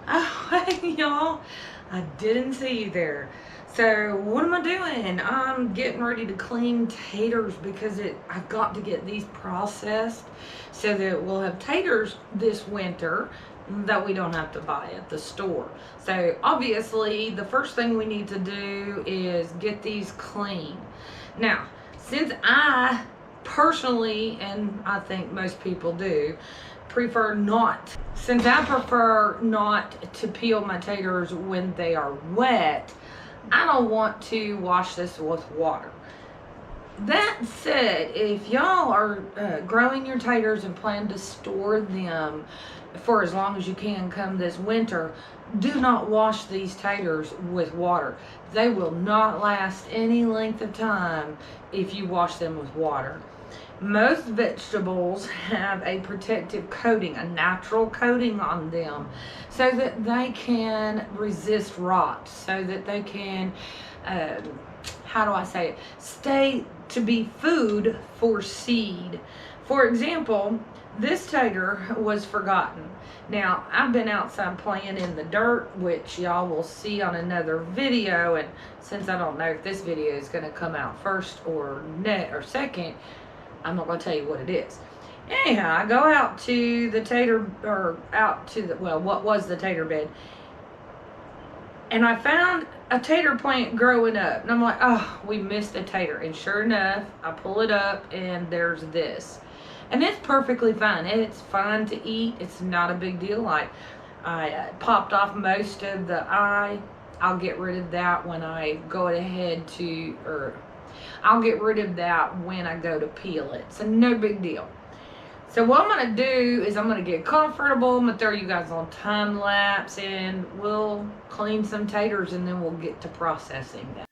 Oh, hey, y'all. I didn't see you there. So, what am I doing? I'm getting ready to clean taters because I've got to get these processed so that we'll have taters this winter that we don't have to buy at the store. So, obviously, the first thing we need to do is get these clean. Now, since I personally, and I think most people do, prefer not. Since I prefer not to peel my taters when they are wet, I don't want to wash this with water. That said, if y'all are growing your taters and plan to store them for as long as you can come this winter, do not wash these taters with water. They will not last any length of time if you wash them with water. Most vegetables have a protective coating, a natural coating on them, so that they can resist rot, so that they can, how do I say it, stay to be food for seed. For example, this tater was forgotten. Now, I've been outside playing in the dirt, which y'all will see on another video, and since I don't know if this video is going to come out first or second, I'm not going to tell you what it is. Anyhow, I go out to the what was the tater bed, and I found a tater plant growing up. And I'm like, oh, we missed a tater. And sure enough, I pull it up, and there's this. And it's perfectly fine. It's fine to eat. It's not a big deal. I popped off most of the eye. I'll get rid of that when I go ahead to, or I'll get rid of that when I go to peel it. So no big deal. So what I'm going to do is I'm going to get comfortable. I'm going to throw you guys on time lapse and we'll clean some taters and then we'll get to processing them.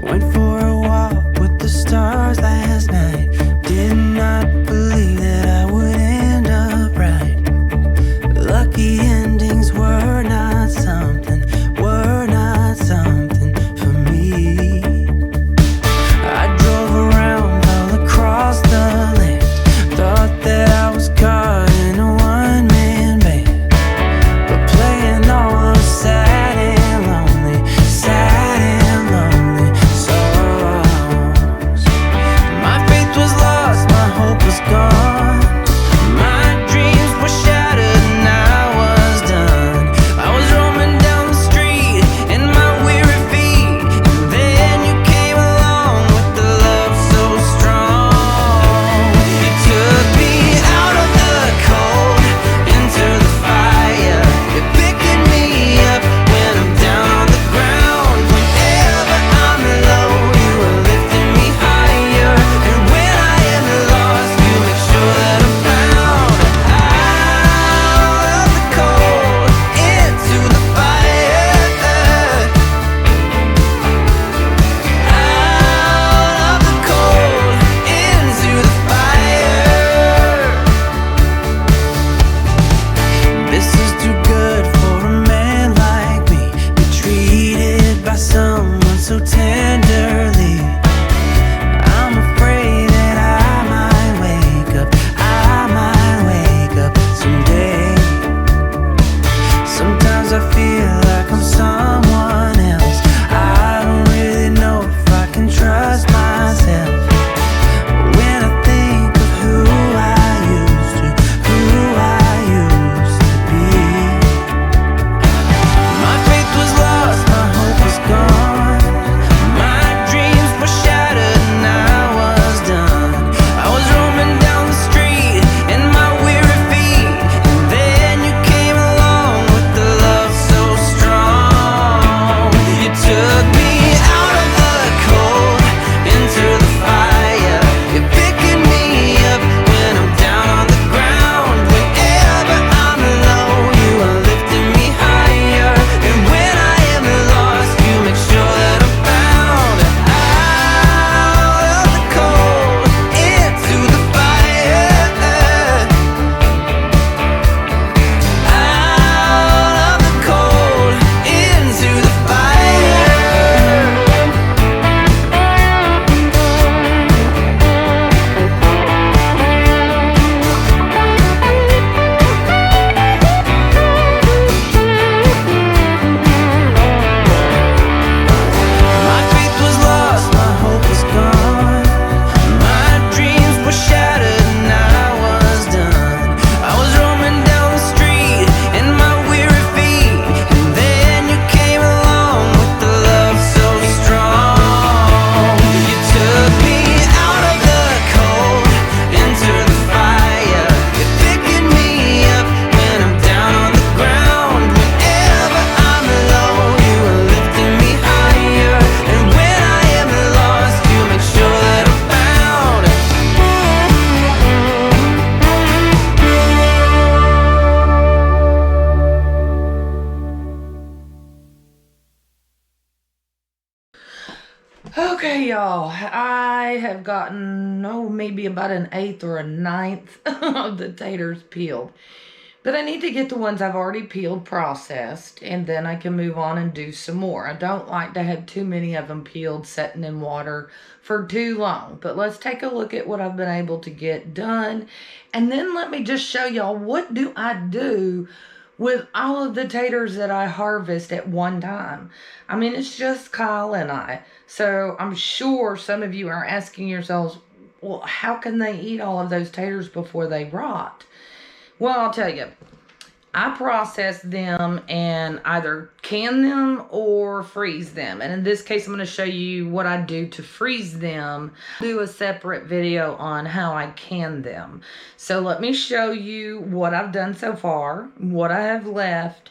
Went for a walk with the stars last night. Did not believe that I would end up right. Lucky endings were not something for me. I drove around all across the land, Okay, y'all, I have gotten, maybe about an eighth or a ninth of the taters peeled. But I need to get the ones I've already peeled processed, and then I can move on and do some more. I don't like to have too many of them peeled sitting in water for too long. But let's take a look at what I've been able to get done. And then let me just show y'all what do I do with all of the taters that I harvest at one time. I mean, it's just Kyle and I. So I'm sure some of you are asking yourselves, well, how can they eat all of those taters before they rot? Well, I'll tell you, I process them and either can them or freeze them. And in this case, I'm going to show you what I do to freeze them. I'll do a separate video on how I can them. So let me show you what I've done so far, what I have left,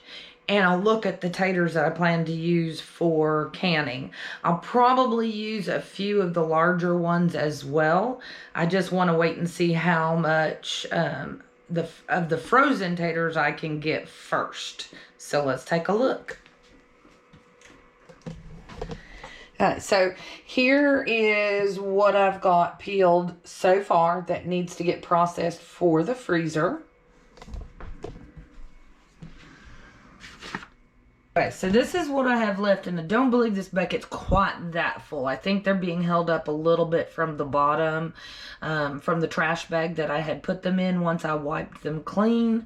and I'll look at the taters that I plan to use for canning. I'll probably use a few of the larger ones as well. I just want to wait and see how much of the frozen taters I can get first. So let's take a look. So here is what I've got peeled so far that needs to get processed for the freezer. Okay, so this is what I have left, and I don't believe this bucket's quite that full. I think they're being held up a little bit from the bottom, from the trash bag that I had put them in once I wiped them clean.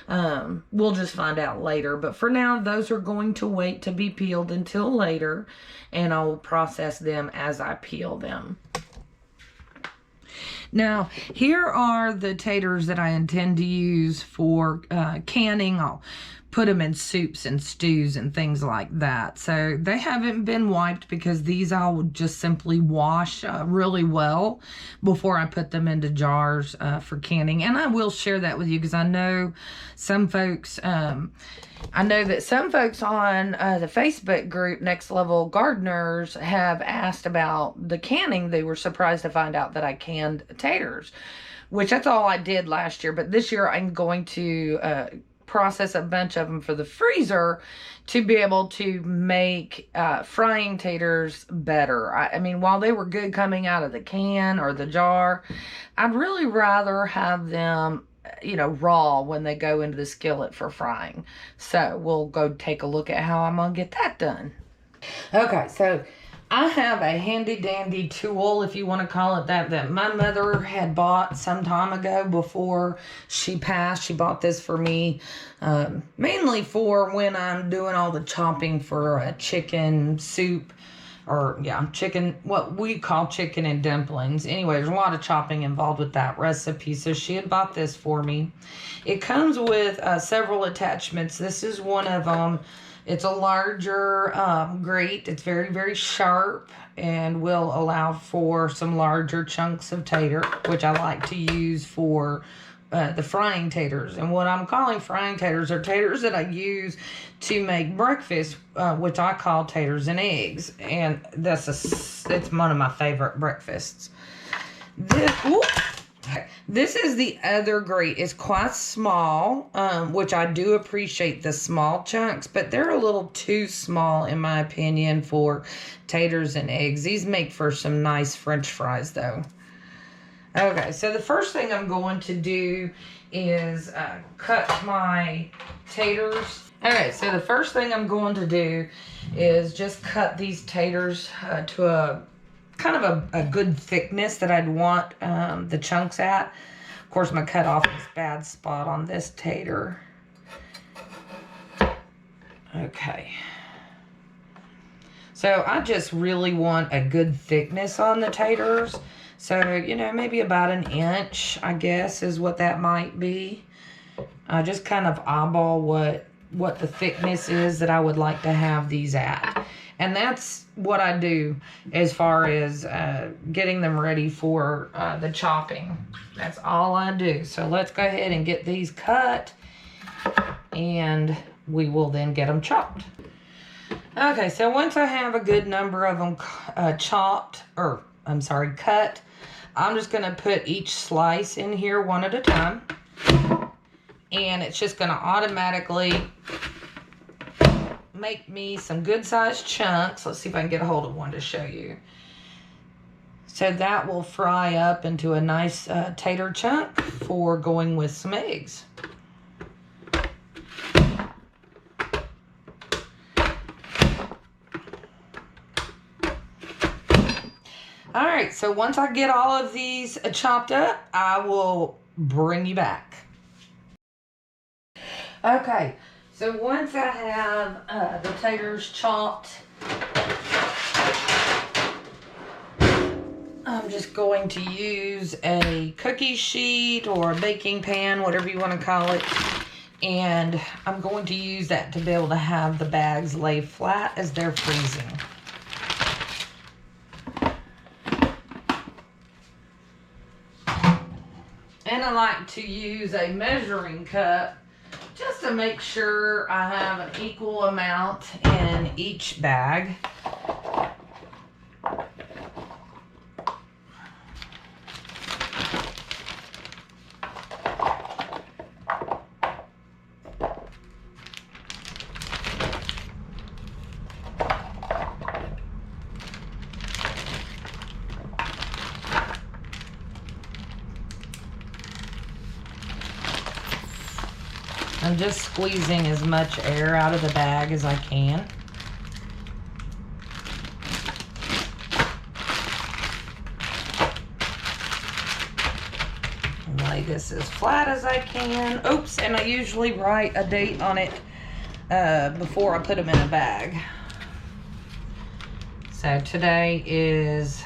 We'll just find out later, but for now, those are going to wait to be peeled until later, and I'll process them as I peel them. Now, here are the taters that I intend to use for canning. I'll put them in soups and stews and things like that. So they haven't been wiped because these I'll just simply wash really well before I put them into jars for canning. And I will share that with you because I know some folks, I know that some folks on the Facebook group, Next Level Gardeners, have asked about the canning. They were surprised to find out that I canned taters, which that's all I did last year. But this year I'm going to process a bunch of them for the freezer to be able to make frying taters better. I mean, while they were good coming out of the can or the jar, I'd really rather have them, you know, raw when they go into the skillet for frying. So we'll go take a look at how I'm gonna get that done. Okay, so I have a handy dandy tool, if you want to call it that, that my mother had bought some time ago before she passed. She bought this for me, mainly for when I'm doing all the chopping for a chicken soup, or chicken, what we call chicken and dumplings. Anyway, there's a lot of chopping involved with that recipe. So she had bought this for me. It comes with several attachments. This is one of them. It's a larger grate. It's very, very sharp and will allow for some larger chunks of tater, which I like to use for the frying taters. And what I'm calling frying taters are taters that I use to make breakfast, which I call taters and eggs. And it's one of my favorite breakfasts. This is the other grate. It's quite small, which I do appreciate the small chunks, but they're a little too small in my opinion for taters and eggs. These make for some nice French fries though. Okay, so the first thing I'm going to do is cut my taters. Okay, so the first thing I'm going to do is just cut these taters to a kind of a good thickness that I'd want the chunks at. Of course, I'm going to cut off this bad spot on this tater. Okay. So I just really want a good thickness on the taters. So, you know, maybe about an inch, I guess, is what that might be. I just kind of eyeball what the thickness is that I would like to have these at. And that's what I do as far as getting them ready for the chopping. That's all I do. So let's go ahead and get these cut, and we will then get them chopped. Okay, so once I have a good number of them cut, I'm just going to put each slice in here one at a time. And it's just going to automatically make me some good sized chunks. Let's see if I can get a hold of one to show you. So that will fry up into a nice tater chunk for going with some eggs. All right, so once I get all of these chopped up, I will bring you back. Okay, so once I have the taters chopped, I'm just going to use a cookie sheet or a baking pan, whatever you want to call it. And I'm going to use that to be able to have the bags lay flat as they're freezing. And I like to use a measuring cup just to make sure I have an equal amount in each bag. I'm just squeezing as much air out of the bag as I can. And lay this as flat as I can. Oops, and I usually write a date on it before I put them in a bag. So today is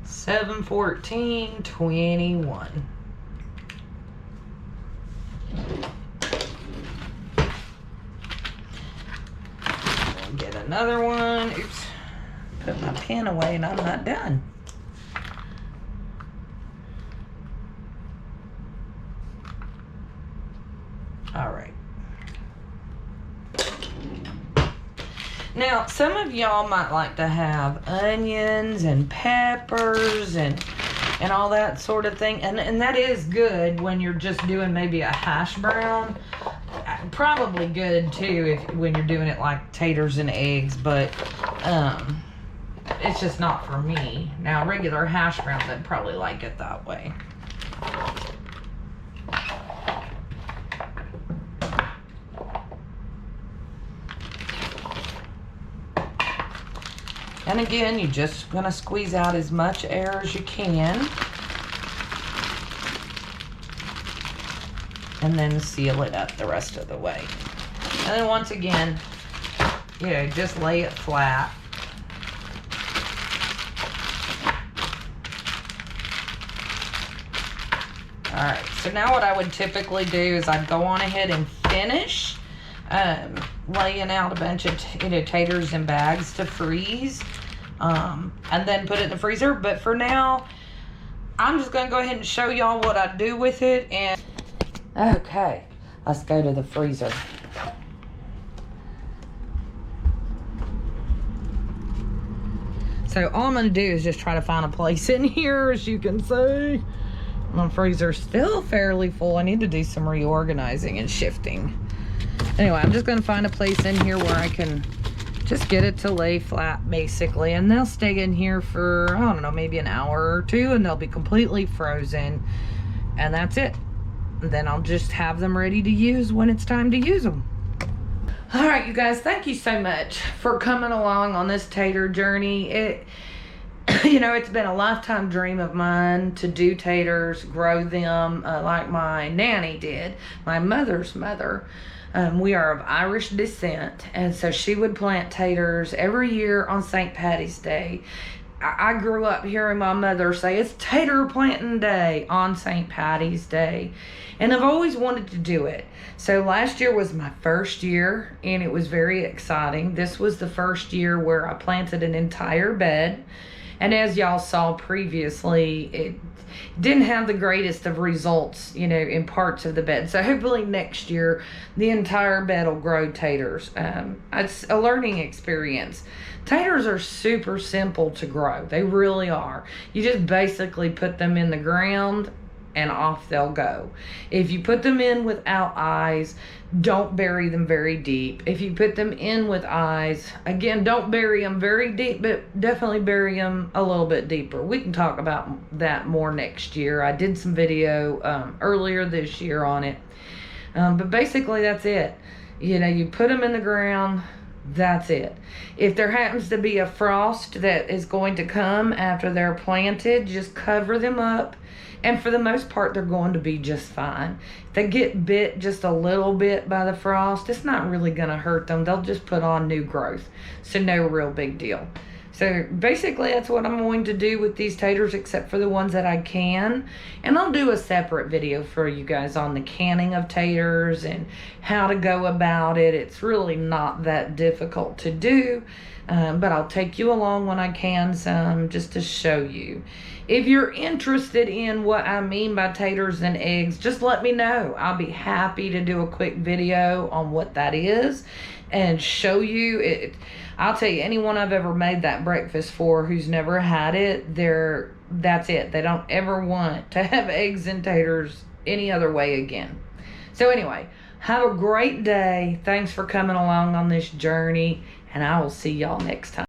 7/14/21. Get another one. Oops. Put my pen away and I'm not done. All right. Now, some of y'all might like to have onions and peppers and all that sort of thing. And that is good when you're just doing maybe a hash brown. Probably good too when you're doing it like taters and eggs, but it's just not for me. Now, regular hash browns, I'd probably like it that way. And again, you're just gonna squeeze out as much air as you can. And then seal it up the rest of the way. And then once again, just lay it flat. All right, so now what I would typically do is I'd go on ahead and finish laying out a bunch of taters in bags to freeze, and then put it in the freezer. But for now, I'm just gonna go ahead and show y'all what I do with it. And okay, let's go to the freezer. So all I'm gonna do is just try to find a place in here. As you can see, my freezer's still fairly full. I need to do some reorganizing and shifting. Anyway, I'm just gonna find a place in here where I can just get it to lay flat, basically. And they'll stay in here for, I don't know, maybe an hour or two, and they'll be completely frozen. And that's it. And then I'll just have them ready to use when it's time to use them. All right, you guys, thank you so much for coming along on this tater journey. It's been a lifetime dream of mine to do taters, grow them like my nanny did, my mother's mother. We are of Irish descent, and so she would plant taters every year on St. Patty's Day. I grew up hearing my mother say, it's tater planting day on St. Patty's Day. And I've always wanted to do it. So last year was my first year, and it was very exciting. This was the first year where I planted an entire bed. And as y'all saw previously, it didn't have the greatest of results, in parts of the bed. So hopefully next year, the entire bed will grow taters. It's a learning experience. Taters are super simple to grow. They really are. You just basically put them in the ground and off they'll go. If you put them in without eyes, don't bury them very deep. If you put them in with eyes, again, don't bury them very deep, but definitely bury them a little bit deeper. We can talk about that more next year. I did some video earlier this year on it. But basically that's it. You put them in the ground, that's it. If there happens to be a frost that is going to come after they're planted, just cover them up. And for the most part, they're going to be just fine. If they get bit just a little bit by the frost, it's not really going to hurt them. They'll just put on new growth. So no real big deal. So basically that's what I'm going to do with these taters, except for the ones that I can. And I'll do a separate video for you guys on the canning of taters and how to go about it. It's really not that difficult to do, but I'll take you along when I can some just to show you. If you're interested in what I mean by taters and eggs, just let me know. I'll be happy to do a quick video on what that is and show you it. I'll tell you, anyone I've ever made that breakfast for who's never had it, that's it. They don't ever want to have eggs and taters any other way again. So anyway, have a great day. Thanks for coming along on this journey, and I will see y'all next time.